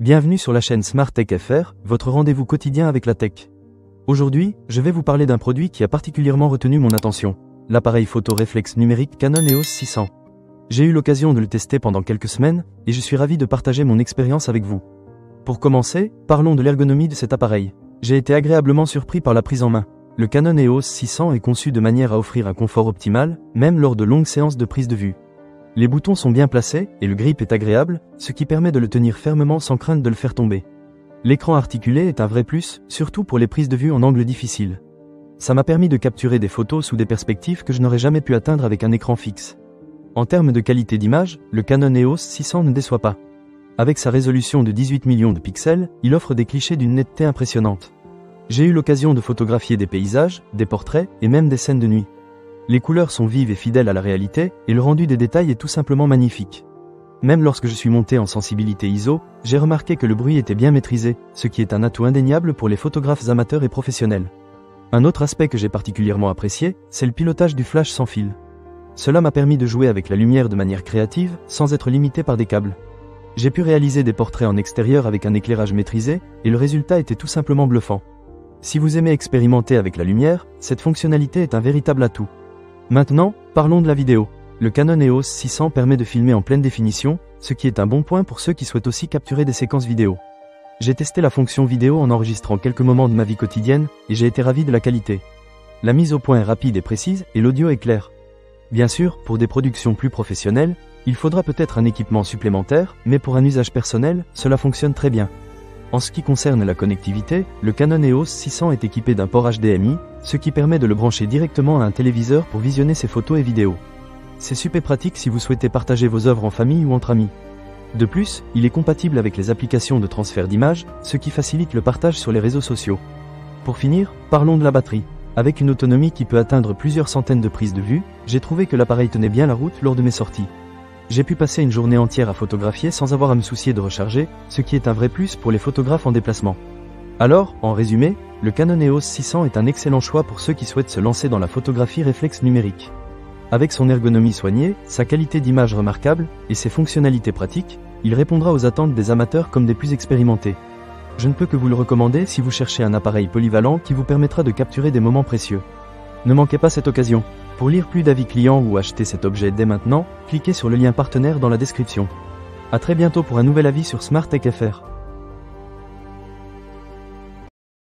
Bienvenue sur la chaîne Smart Tech FR, votre rendez-vous quotidien avec la tech. Aujourd'hui, je vais vous parler d'un produit qui a particulièrement retenu mon attention, l'appareil photo réflexe numérique Canon EOS 600. J'ai eu l'occasion de le tester pendant quelques semaines, et je suis ravi de partager mon expérience avec vous. Pour commencer, parlons de l'ergonomie de cet appareil. J'ai été agréablement surpris par la prise en main. Le Canon EOS 600 est conçu de manière à offrir un confort optimal, même lors de longues séances de prise de vue. Les boutons sont bien placés, et le grip est agréable, ce qui permet de le tenir fermement sans crainte de le faire tomber. L'écran articulé est un vrai plus, surtout pour les prises de vue en angle difficile. Ça m'a permis de capturer des photos sous des perspectives que je n'aurais jamais pu atteindre avec un écran fixe. En termes de qualité d'image, le Canon EOS 600 ne déçoit pas. Avec sa résolution de 18 millions de pixels, il offre des clichés d'une netteté impressionnante. J'ai eu l'occasion de photographier des paysages, des portraits et même des scènes de nuit. Les couleurs sont vives et fidèles à la réalité, et le rendu des détails est tout simplement magnifique. Même lorsque je suis monté en sensibilité ISO, j'ai remarqué que le bruit était bien maîtrisé, ce qui est un atout indéniable pour les photographes amateurs et professionnels. Un autre aspect que j'ai particulièrement apprécié, c'est le pilotage du flash sans fil. Cela m'a permis de jouer avec la lumière de manière créative, sans être limité par des câbles. J'ai pu réaliser des portraits en extérieur avec un éclairage maîtrisé, et le résultat était tout simplement bluffant. Si vous aimez expérimenter avec la lumière, cette fonctionnalité est un véritable atout. Maintenant, parlons de la vidéo. Le Canon EOS 600 permet de filmer en pleine définition, ce qui est un bon point pour ceux qui souhaitent aussi capturer des séquences vidéo. J'ai testé la fonction vidéo en enregistrant quelques moments de ma vie quotidienne, et j'ai été ravi de la qualité. La mise au point est rapide et précise, et l'audio est clair. Bien sûr, pour des productions plus professionnelles, il faudra peut-être un équipement supplémentaire, mais pour un usage personnel, cela fonctionne très bien. En ce qui concerne la connectivité, le Canon EOS 600 est équipé d'un port HDMI, ce qui permet de le brancher directement à un téléviseur pour visionner ses photos et vidéos. C'est super pratique si vous souhaitez partager vos œuvres en famille ou entre amis. De plus, il est compatible avec les applications de transfert d'images, ce qui facilite le partage sur les réseaux sociaux. Pour finir, parlons de la batterie. Avec une autonomie qui peut atteindre plusieurs centaines de prises de vue, j'ai trouvé que l'appareil tenait bien la route lors de mes sorties. J'ai pu passer une journée entière à photographier sans avoir à me soucier de recharger, ce qui est un vrai plus pour les photographes en déplacement. Alors, en résumé, le Canon EOS 600 est un excellent choix pour ceux qui souhaitent se lancer dans la photographie réflexe numérique. Avec son ergonomie soignée, sa qualité d'image remarquable, et ses fonctionnalités pratiques, il répondra aux attentes des amateurs comme des plus expérimentés. Je ne peux que vous le recommander si vous cherchez un appareil polyvalent qui vous permettra de capturer des moments précieux. Ne manquez pas cette occasion. Pour lire plus d'avis clients ou acheter cet objet dès maintenant, cliquez sur le lien partenaire dans la description. À très bientôt pour un nouvel avis sur Smart Tech FR.